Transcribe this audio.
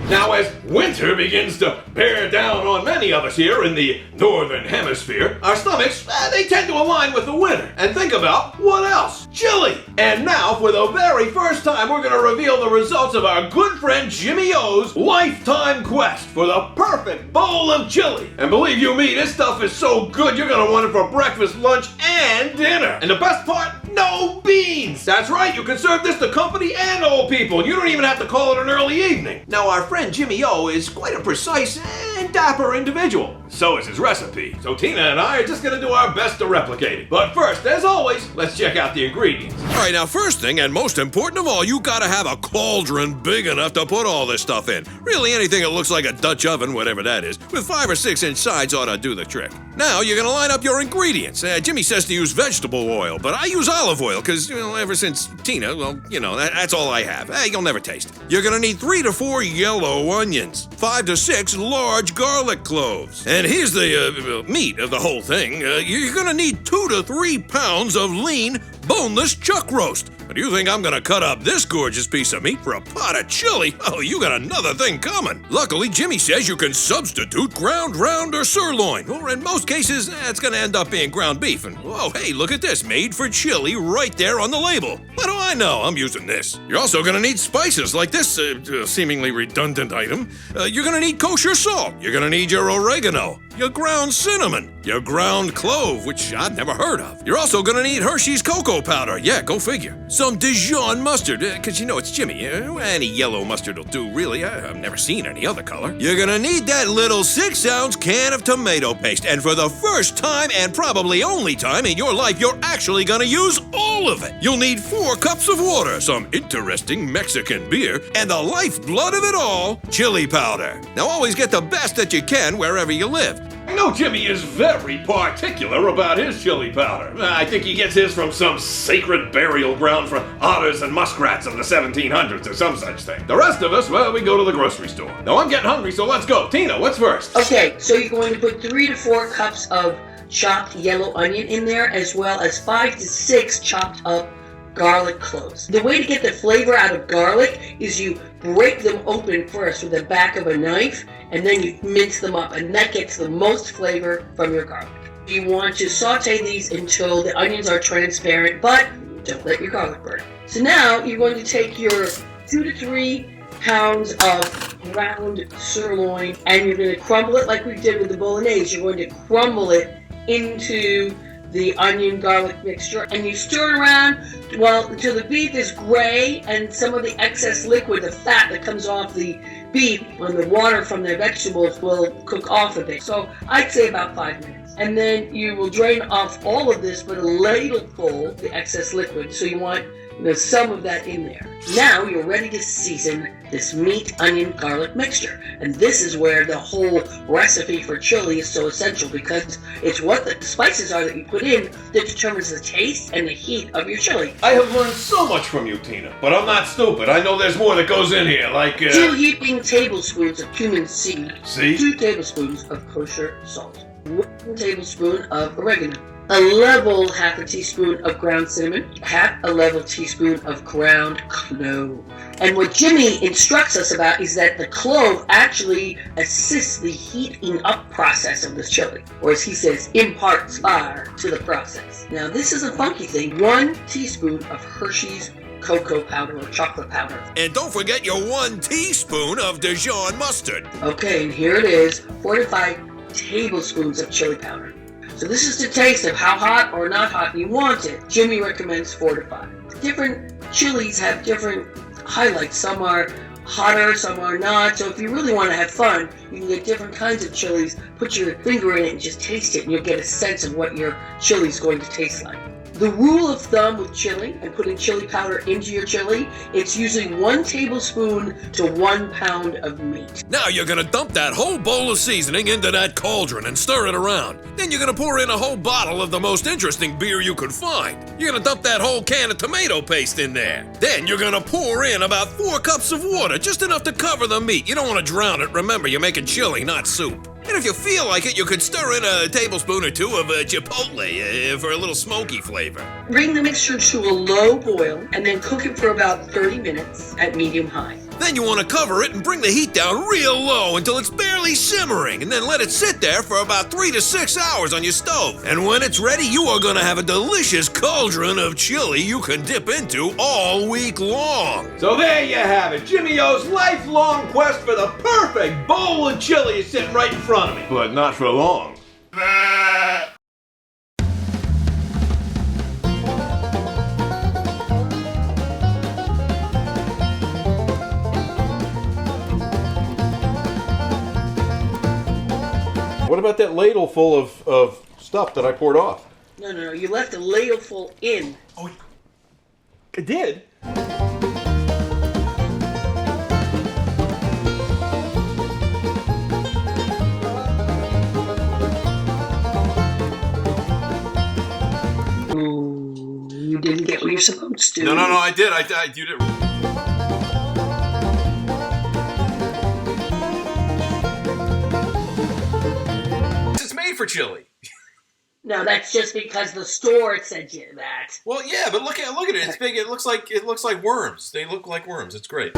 Now, as winter begins to bear down on many of us here in the northern hemisphere, our stomachs, they tend to align with the winter. And think about what else? Chili! And now, for the very first time, we're going to reveal the results of our good friend Jimmy O's lifetime quest for the perfect bowl of chili. And believe you me, this stuff is so good, you're going to want it for breakfast, lunch, and dinner. And the best part? No beans! That's right, you can serve this to company and old people. You don't even have to call it an early evening. Now, our friend Jimmy O is quite a precise and dapper individual. So is his recipe. So Tina and I are just gonna do our best to replicate it. But first, as always, let's check out the ingredients. All right, now first thing, and most important of all, you gotta have a cauldron big enough to put all this stuff in. Really anything that looks like a Dutch oven, whatever that is, with 5 or 6 inch sides ought to do the trick. Now, you're gonna line up your ingredients. Jimmy says to use vegetable oil, but I use olive oil, because, ever since Tina, well, that's all I have. You'll never taste. You're gonna need 3 to 4 yellow onions, 5 to 6 large garlic cloves. And here's the meat of the whole thing. You're gonna need 2 to 3 pounds of lean, boneless chuck roast. But you think I'm gonna cut up this gorgeous piece of meat for a pot of chili? Oh, you got another thing coming. Luckily, Jimmy says you can substitute ground round or sirloin, or in most cases, it's gonna end up being ground beef. And whoa, hey, look at this, made for chili right there on the label. What do I know? I'm using this. You're also gonna need spices like this seemingly redundant item. You're gonna need kosher salt. You're gonna need your oregano, your ground cinnamon, your ground clove, which I've never heard of. You're also gonna need Hershey's cocoa powder. Yeah, go figure. Some Dijon mustard, because it's Jimmy. Any yellow mustard will do, really. I've never seen any other color. You're gonna need that little 6-ounce can of tomato paste. And for the first time, and probably only time in your life, you're actually gonna use all of it. You'll need 4 cups of water, some interesting Mexican beer, and the lifeblood of it all, chili powder. Now always get the best that you can wherever you live. I know Jimmy is very particular about his chili powder. I think he gets his from some sacred burial ground for otters and muskrats of the 1700s or some such thing. The rest of us, well, we go to the grocery store. Now I'm getting hungry, so let's go. Tina, what's first? Okay, so you're going to put 3 to 4 cups of chopped yellow onion in there, as well as 5 to 6 chopped up garlic cloves. The way to get the flavor out of garlic is you break them open first with the back of a knife, and then you mince them up, and that gets the most flavor from your garlic. You want to saute these until the onions are transparent, but don't let your garlic burn. So now you're going to take your 2 to 3 pounds of ground sirloin, and you're going to crumble it like we did with the bolognese. You're going to crumble it into the onion garlic mixture, and you stir it around until the beef is gray and some of the excess liquid, the fat that comes off the beef when the water from the vegetables will cook off a bit. So I'd say about 5 minutes. And then you will drain off all of this with a ladle full, the excess liquid. So you want some of that in there. Now you're ready to season this meat, onion, garlic mixture. And this is where the whole recipe for chili is so essential, because it's what the spices are that you put in that determines the taste and the heat of your chili. I have learned so much from you, Tina, but I'm not stupid. I know there's more that goes in here, like 2 heaping tablespoons of cumin seed, See? 2 tablespoons of kosher salt, 1 tablespoon of oregano, a level half a teaspoon of ground cinnamon, half a level teaspoon of ground clove. And what Jimmy instructs us about is that the clove actually assists the heating up process of this chili, or as he says, imparts fire to the process. Now this is a funky thing. 1 teaspoon of Hershey's cocoa powder or chocolate powder. And don't forget your 1 teaspoon of Dijon mustard. Okay, and here it is, 4 to 5 tablespoons of chili powder. So this is the taste of how hot or not hot you want it. Jimmy recommends 4 to 5. Different chilies have different highlights. Some are hotter, some are not. So if you really want to have fun, you can get different kinds of chilies, put your finger in it and just taste it, and you'll get a sense of what your chili is going to taste like. The rule of thumb with chili and putting chili powder into your chili, it's usually 1 tablespoon to 1 pound of meat. Now you're gonna dump that whole bowl of seasoning into that cauldron and stir it around. Then you're gonna pour in a whole bottle of the most interesting beer you could find. You're gonna dump that whole can of tomato paste in there. Then you're gonna pour in about 4 cups of water, just enough to cover the meat. You don't want to drown it. Remember, you're making chili, not soup. And if you feel like it, you could stir in a tablespoon or 2 of chipotle for a little smoky flavor. Bring the mixture to a low boil and then cook it for about 30 minutes at medium high. Then you want to cover it and bring the heat down real low until it's barely simmering, and then let it sit there for about 3 to 6 hours on your stove. And when it's ready, you are going to have a delicious cauldron of chili you can dip into all week long. So there you have it. Jimmy O's lifelong quest for the perfect bowl of chili is sitting right in front of me. But not for long. What about that ladle full of stuff that I poured off? No. You left a ladle full in. Oh, I did? Ooh, you didn't get what you're supposed to. No, I did. You did. It's made for chili. No, that's just because the store said you that. Well, yeah, but look at it. It's big. It looks like worms. They look like worms. It's great.